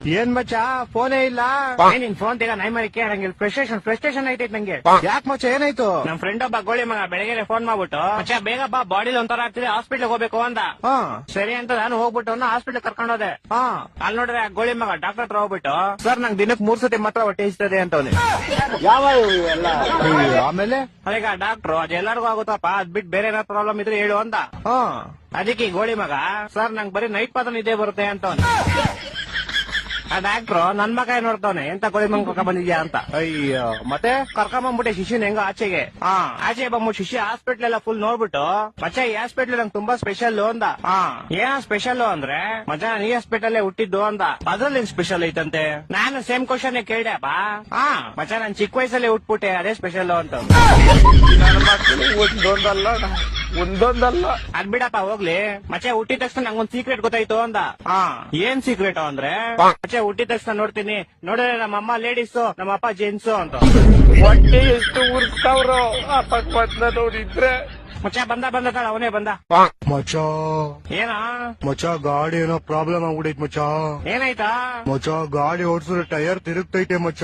ಏನ್ ಮಚ್ಚ ಫೋನೇ ಇಲ್ಲ. ನಿನ್ ಫೋನ್ ತೆಗ ನೈ ಮರಿ ಕೇಳಂಗಿಲ್ಲ. ಫ್ರಸ್ಟ್ರೇಷನ್ ಐತೈತ್ ನಂಗೆ. ಯಾಕೆ ಮಚ್ಚ ಏನಾಯ್ತು? ನಮ್ ಫ್ರೆಂಡ್ ಒಬ್ಬ ಗೋಳಿ ಮಗ ಬೆಳಗ್ಗೆ ಫೋನ್ ಮಾಡ್ಬಿಟ್ಟು ಮಚ್ಚ ಬೇಗ ಬಾ ಬಾಡಿಲಿ ಒಂಥರ ಆಗ್ತಿದೆ ಹಾಸ್ಪಿಟ್ಲ್ ಹೋಗ್ಬೇಕು ಅಂದ. ಸರಿ ಅಂತ ನಾನು ಹೋಗ್ಬಿಟ್ಟು ಹಾಸ್ಪಿಟ್ಲ್ ಕರ್ಕೊಂಡು ಹೋದೆ. ಅಲ್ಲಿ ನೋಡ್ರೆ ಗೋಳಿ ಮಗ ಡಾಕ್ಟರ್ ಹತ್ರ ಹೋಗ್ಬಿಟ್ಟು ಸರ್ ನಂಗೆ ದಿನಕ್ಕೆ 3 ಸತಿ ಮಾತ್ರ ಹೊಟ್ಟೆ ಇಸ್ತದೆ ಅಂತವನಿ. ಯಾವ ಇವೆಲ್ಲ ಆಮೇಲೆ ಅದೀಗ ಡಾಕ್ಟ್ರು ಅದೆಲ್ಲರಿಗೂ ಆಗುತ್ತಪ್ಪ ಅದ್ ಬಿಟ್ಟು ಬೇರೆ ಏನಾದ್ರು ಪ್ರಾಬ್ಲಮ್ ಇದ್ರೆ ಹೇಳು ಅಂತ. ಅದಕ್ಕೆ ಗೋಳಿ ಮಗ ಸರ್ ನಂಗೆ ಬರೀ ನೈಟ್ ಮಾತ್ರ ನಿದ್ದೆ ಬರುತ್ತೆ ಅಂತವನಿ. ಆ ಡಾಕ್ಟ್ರು ನನ್ ಮಗ ನೋಡ್ತಾವನೆ ಎಂತ ಗೋಳಿ ಮಂಗ್ ಕರ್ಕ ಬಂದಿದ್ಯಾ ಅಂತ. ಅಯ್ಯೋ ಮತ್ತೆ ಕರ್ಕೊಂಬಂದ್ಬಿಟ್ಟೆ ಶಿಷ್ಯನ್ ಹೆಂಗ ಆಚೆಗೆ. ಆಚೆ ಬಂದ್ಬಿಟ್ಟು ಶಿಷ್ಯ ಹಾಸ್ಪಿಟ್ಲ್ ಎಲ್ಲ ಫುಲ್ ನೋಡ್ಬಿಟ್ಟು ಮಚ್ಚ ಈ ಹಾಸ್ಪಿಟ್ಲ್ ನಂಗೆ ತುಂಬಾ ಸ್ಪೆಷಲ್ ಅಂದ. ಏನ ಸ್ಪೆಷಲ್ ಅಂದ್ರೆ ಮಚ್ಚ ನಾನು ಈ ಹಾಸ್ಪಿಟಲ್ ಹುಟ್ಟಿದ್ದು ಅಂದ. ಅದ್ರಲ್ಲಿ ಸ್ಪೆಷಲ್ ಐತಂತೆ. ನಾನು ಸೇಮ್ ಕ್ವಶನ್ ಕೇಳ್ದೆಪ್ಪ. ಮಚ್ಚ ನಾನ್ ಚಿಕ್ಕ ವಯಸ್ಸಲ್ಲಿ ಹುಟ್ಬಿಟ್ಟೆ ಅದೇ ಸ್ಪೆಷಲ್ ಅಂತ. ಒಂದೊಂದಲ್ಲ ಅದ್ ಬಿಡಪ್ಪ ಹೋಗ್ಲಿ. ಮಚ್ಚ ಹುಟ್ಟಿದ ತಕ್ಷಣ ನಂಗೊಂದ್ ಸೀಕ್ರೆಟ್ ಗೊತ್ತಾಯ್ತು ಅಂದ. ಏನ್ ಸೀಕ್ರೆಟ್ ಅಂದ್ರೆ ಮಚ್ಚ ಹುಟ್ಟಿದ ತಕ್ಷಣ ನೋಡ್ತೀನಿ ನೋಡಿದ್ರೆ ನಮ್ಮ ಅಮ್ಮ ಲೇಡೀಸು ನಮ್ಮ ಅಪ್ಪ ಜೆಂಟ್ಸು ಅಂತ. ಹೊಟ್ಟೆ ಎಷ್ಟು ಉರ್ಸ್ತಾವ್ರೋ ಅಪಕ್ವತ್ನ ನೋಡಿದ್ರೆ. ಮಚ್ಚ ಬಂದ ತಾಳ ಅವನೇ ಬಂದ. ಮಚ್ಚ ಏನ ಮಚ್ಚ ಗಾಡಿ ಏನೋ ಪ್ರಾಬ್ಲಮ್ ಆಗ್ಬಿಡೈತ್ ಮಚ್ಚ. ಏನಾಯ್ತಾ? ಮಚ್ಚ ಗಾಡಿ ಓಡಿಸಿದ್ರೆ ಟೈರ್ ತಿರುಗ್ತೈತೆ ಮಚ್ಚ.